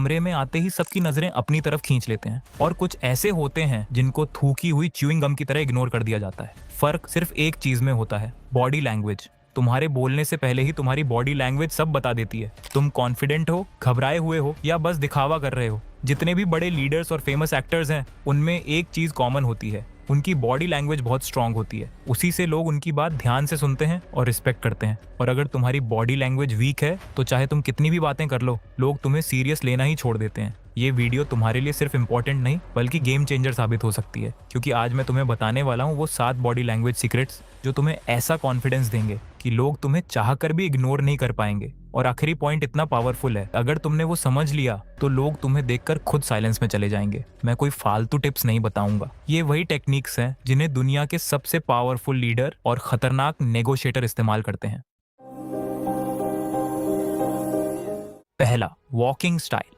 कमरे में आते ही सबकी नजरें अपनी तरफ खींच लेते हैं, और कुछ ऐसे होते हैं जिनको थूकी हुई च्यूइंग गम की तरह इग्नोर कर दिया जाता है। फर्क सिर्फ एक चीज में होता है, बॉडी लैंग्वेज। तुम्हारे बोलने से पहले ही तुम्हारी बॉडी लैंग्वेज सब बता देती है, तुम कॉन्फिडेंट हो, घबराए हुए हो, या बस दिखावा कर रहे हो। जितने भी बड़े लीडर्स और फेमस एक्टर्स हैं, उनमें एक चीज कॉमन होती है, उनकी बॉडी लैंग्वेज बहुत स्ट्रांग होती है। उसी से लोग उनकी बात ध्यान से सुनते हैं और रिस्पेक्ट करते हैं। और अगर तुम्हारी बॉडी लैंग्वेज वीक है तो चाहे तुम कितनी भी बातें कर लो, लोग तुम्हें सीरियस लेना ही छोड़ देते हैं। ये वीडियो तुम्हारे लिए सिर्फ इंपॉर्टेंट नहीं बल्कि गेम चेंजर साबित हो सकती है, क्योंकि आज मैं तुम्हें बताने वाला हूँ वो 7 बॉडी लैंग्वेज सीक्रेट्स जो तुम्हें ऐसा कॉन्फिडेंस देंगे कि लोग तुम्हें चाह कर भी इग्नोर नहीं कर पाएंगे। और आखिरी पॉइंट इतना पावरफुल है, अगर तुमने वो समझ लिया तो लोग तुम्हें देखकर खुद साइलेंस में चले जाएंगे। मैं कोई फालतू टिप्स नहीं बताऊंगा, ये वही टेक्निक्स हैं जिन्हें दुनिया के सबसे पावरफुल लीडर और खतरनाक नेगोशिएटर इस्तेमाल करते हैं। पहला, वॉकिंग स्टाइल।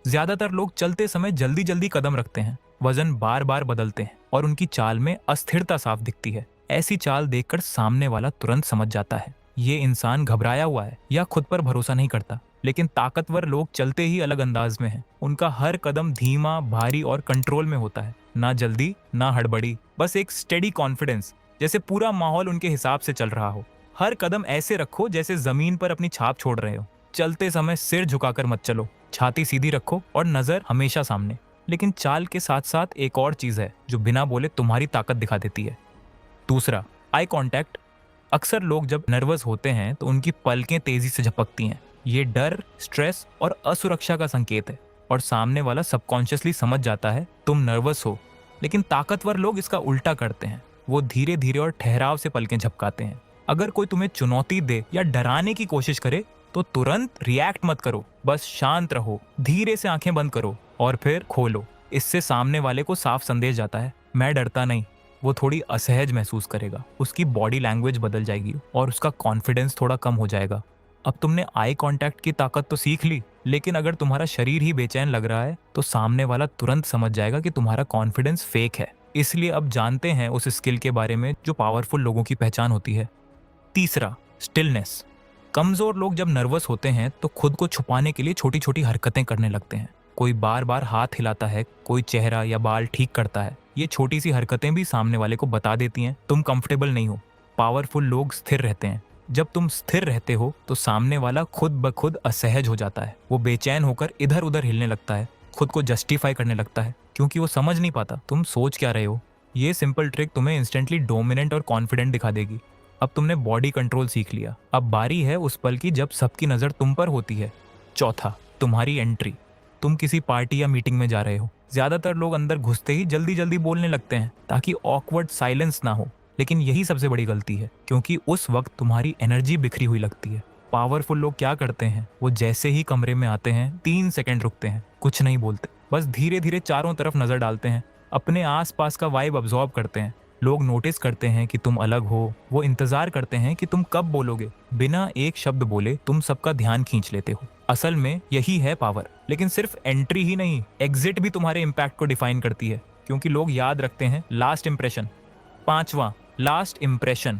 ज्यादातर लोग चलते समय जल्दी जल्दी कदम रखते हैं, वजन बार बार बदलते हैं और उनकी चाल में अस्थिरता साफ दिखती है। ऐसी चाल देखकर सामने वाला तुरंत समझ जाता है ये इंसान घबराया हुआ है या खुद पर भरोसा नहीं करता। लेकिन ताकतवर लोग चलते ही अलग अंदाज में हैं। उनका हर कदम धीमा, भारी और कंट्रोल में होता है, ना जल्दी ना हड़बड़ी, बस एक स्टेडी कॉन्फिडेंस, जैसे पूरा माहौल उनके हिसाब से चल रहा हो। हर कदम ऐसे रखो जैसे जमीन पर अपनी छाप छोड़ रहे हो। चलते समय सिर झुकाकर मत चलो, छाती सीधी रखो और नजर हमेशा सामने। लेकिन चाल के साथ साथ एक और चीज है जो बिना बोले तुम्हारी ताकत दिखा देती है। दूसरा, आई कांटेक्ट। अक्सर लोग जब नर्वस होते हैं तो उनकी पलकें तेजी से झपकती हैं। ये डर, स्ट्रेस और असुरक्षा का संकेत है, और सामने वाला सबकॉन्शियसली समझ जाता है तुम नर्वस हो। लेकिन ताकतवर लोग इसका उल्टा करते हैं, वो धीरे धीरे और ठहराव से पलकें झपकाते हैं। अगर कोई तुम्हें चुनौती दे या डराने की कोशिश करे तो तुरंत रिएक्ट मत करो, बस शांत रहो, धीरे से आंखें बंद करो और फिर खोलो। इससे सामने वाले को साफ संदेश जाता है, मैं डरता नहीं। वो थोड़ी असहज महसूस करेगा, उसकी बॉडी लैंग्वेज बदल जाएगी और उसका कॉन्फिडेंस थोड़ा कम हो जाएगा। अब तुमने आई कांटेक्ट की ताकत तो सीख ली, लेकिन अगर तुम्हारा शरीर ही बेचैन लग रहा है तो सामने वाला तुरंत समझ जाएगा कि तुम्हारा कॉन्फिडेंस फेक है। इसलिए अब जानते हैं उस स्किल के बारे में जो पावरफुल लोगों की पहचान होती है। तीसरा, स्टिलनेस। कमजोर लोग जब नर्वस होते हैं तो खुद को छुपाने के लिए छोटी छोटी हरकतें करने लगते हैं। कोई बार बार हाथ हिलाता है, कोई चेहरा या बाल ठीक करता है। ये छोटी सी हरकतें भी सामने वाले को बता देती हैं तुम कंफर्टेबल नहीं हो। पावरफुल लोग स्थिर रहते हैं। जब तुम स्थिर रहते हो तो सामने वाला खुद ब खुद असहज हो जाता है। वो बेचैन होकर इधर उधर हिलने लगता है, खुद को जस्टिफाई करने लगता है, क्योंकि वो समझ नहीं पाता तुम सोच क्या रहे हो। ये सिंपल ट्रिक तुम्हें इंस्टेंटली डोमिनेंट और कॉन्फिडेंट दिखा देगी। अब तुमने बॉडी कंट्रोल सीख लिया, अब बारी है उस पल की जब सबकी नजर तुम पर होती है। चौथा, तुम्हारी एंट्री। तुम किसी पार्टी या मीटिंग में जा रहे हो। ज्यादातर लोग अंदर घुसते ही जल्दी जल्दी बोलने लगते हैं ताकि ऑकवर्ड साइलेंस ना हो, लेकिन यही सबसे बड़ी गलती है, क्योंकि उस वक्त तुम्हारी एनर्जी बिखरी हुई लगती है। पावरफुल लोग क्या करते हैं, वो जैसे ही कमरे में आते हैं 3 सेकंड रुकते हैं, कुछ नहीं बोलते, बस धीरे धीरे चारों तरफ नजर डालते हैं, अपने आसपास का वाइब अब्सॉर्ब करते हैं। लोग नोटिस करते हैं कि तुम अलग हो, वो इंतजार करते हैं कि तुम कब बोलोगे। बिना एक शब्द बोले तुम सबका ध्यान खींच लेते हो। असल में यही है पावर। लेकिन सिर्फ एंट्री ही नहीं, एग्जिट भी तुम्हारे इम्पैक्ट को डिफाइन करती है, क्योंकि लोग याद रखते हैं लास्ट इंप्रेशन। पांचवा, लास्ट इंप्रेशन।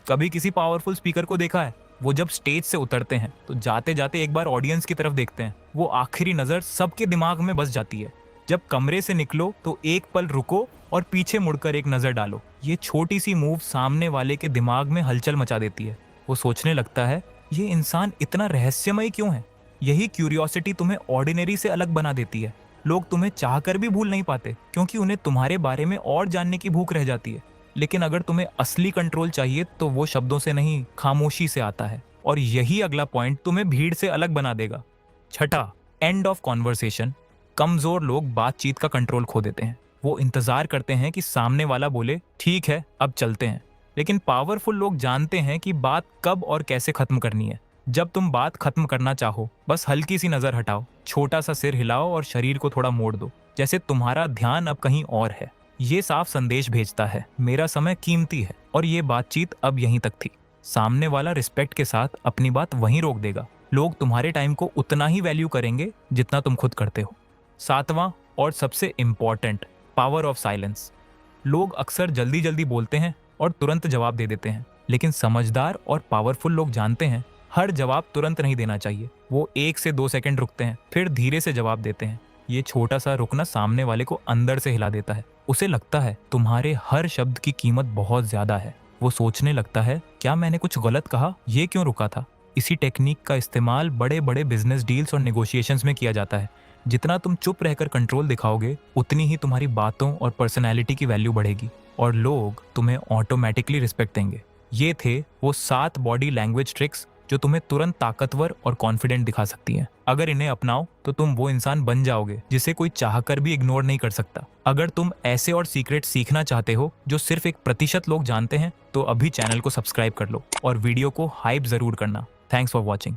कभी किसी पावरफुल स्पीकर को देखा है, वो जब स्टेज से उतरते हैं तो जाते जाते एक बार ऑडियंस की तरफ देखते हैं। वो आखिरी नजर सबके दिमाग में बस जाती है। जब कमरे से निकलो तो एक पल रुको और पीछे मुड़कर एक नजर डालो। ये छोटी सी मूव सामने वाले के दिमाग में हलचल मचा देती है। वो सोचने लगता है ये इंसान इतना रहस्यमय क्यों है। यही क्यूरियोसिटी तुम्हें ऑर्डिनरी से अलग बना देती है। लोग तुम्हें चाहकर भी भूल नहीं पाते, क्योंकि उन्हें तुम्हारे बारे में और जानने की भूख रह जाती है। लेकिन अगर तुम्हें असली कंट्रोल चाहिए तो वो शब्दों से नहीं, खामोशी से आता है। और यही अगला पॉइंट तुम्हें भीड़ से अलग बना देगा। छठा, एंड ऑफ कॉन्वर्सेशन। कमजोर लोग बातचीत का कंट्रोल खो देते हैं। वो इंतजार करते हैं कि सामने वाला बोले ठीक है अब चलते हैं। लेकिन पावरफुल लोग जानते हैं कि बात कब और कैसे खत्म करनी है। जब तुम बात खत्म करना चाहो, बस हल्की सी नजर हटाओ, छोटा सा सिर हिलाओ और शरीर को थोड़ा मोड़ दो, जैसे तुम्हारा ध्यान अब कहीं और है। ये साफ संदेश भेजता है मेरा समय कीमती है और ये बातचीत अब यहीं तक थी। सामने वाला रिस्पेक्ट के साथ अपनी बात वहीं रोक देगा। लोग तुम्हारे टाइम को उतना ही वैल्यू करेंगे जितना तुम खुद करते हो। सातवां और सबसे इम्पॉर्टेंट, पावर ऑफ साइलेंस। लोग अक्सर जल्दी जल्दी बोलते हैं और तुरंत जवाब दे देते हैं, लेकिन समझदार और पावरफुल लोग जानते हैं हर जवाब तुरंत नहीं देना चाहिए। वो 1 से 2 सेकंड रुकते हैं, फिर धीरे से जवाब देते हैं। ये छोटा सा रुकना सामने वाले को अंदर से हिला देता है। उसे लगता है तुम्हारे हर शब्द की कीमत बहुत ज्यादा है। वो सोचने लगता है, क्या मैंने कुछ गलत कहा? ये क्यों रुका था? इसी टेक्निक का इस्तेमाल बड़े बड़े बिजनेस डील्स और नेगोशिएशंस में किया जाता है। जितना तुम चुप रहकर कंट्रोल दिखाओगे, उतनी ही तुम्हारी बातों और पर्सनैलिटी की वैल्यू बढ़ेगी और लोग तुम्हें ऑटोमेटिकली रिस्पेक्ट देंगे। ये थे वो 7 बॉडी लैंग्वेज ट्रिक्स जो तुम्हें तुरंत ताकतवर और कॉन्फिडेंट दिखा सकती हैं। अगर इन्हें अपनाओ तो तुम वो इंसान बन जाओगे जिसे कोई चाहकर भी इग्नोर नहीं कर सकता। अगर तुम ऐसे और सीक्रेट सीखना चाहते हो जो सिर्फ 1% लोग जानते हैं, तो अभी चैनल को सब्सक्राइब कर लो और वीडियो को हाइप जरूर करना। Thanks for watching.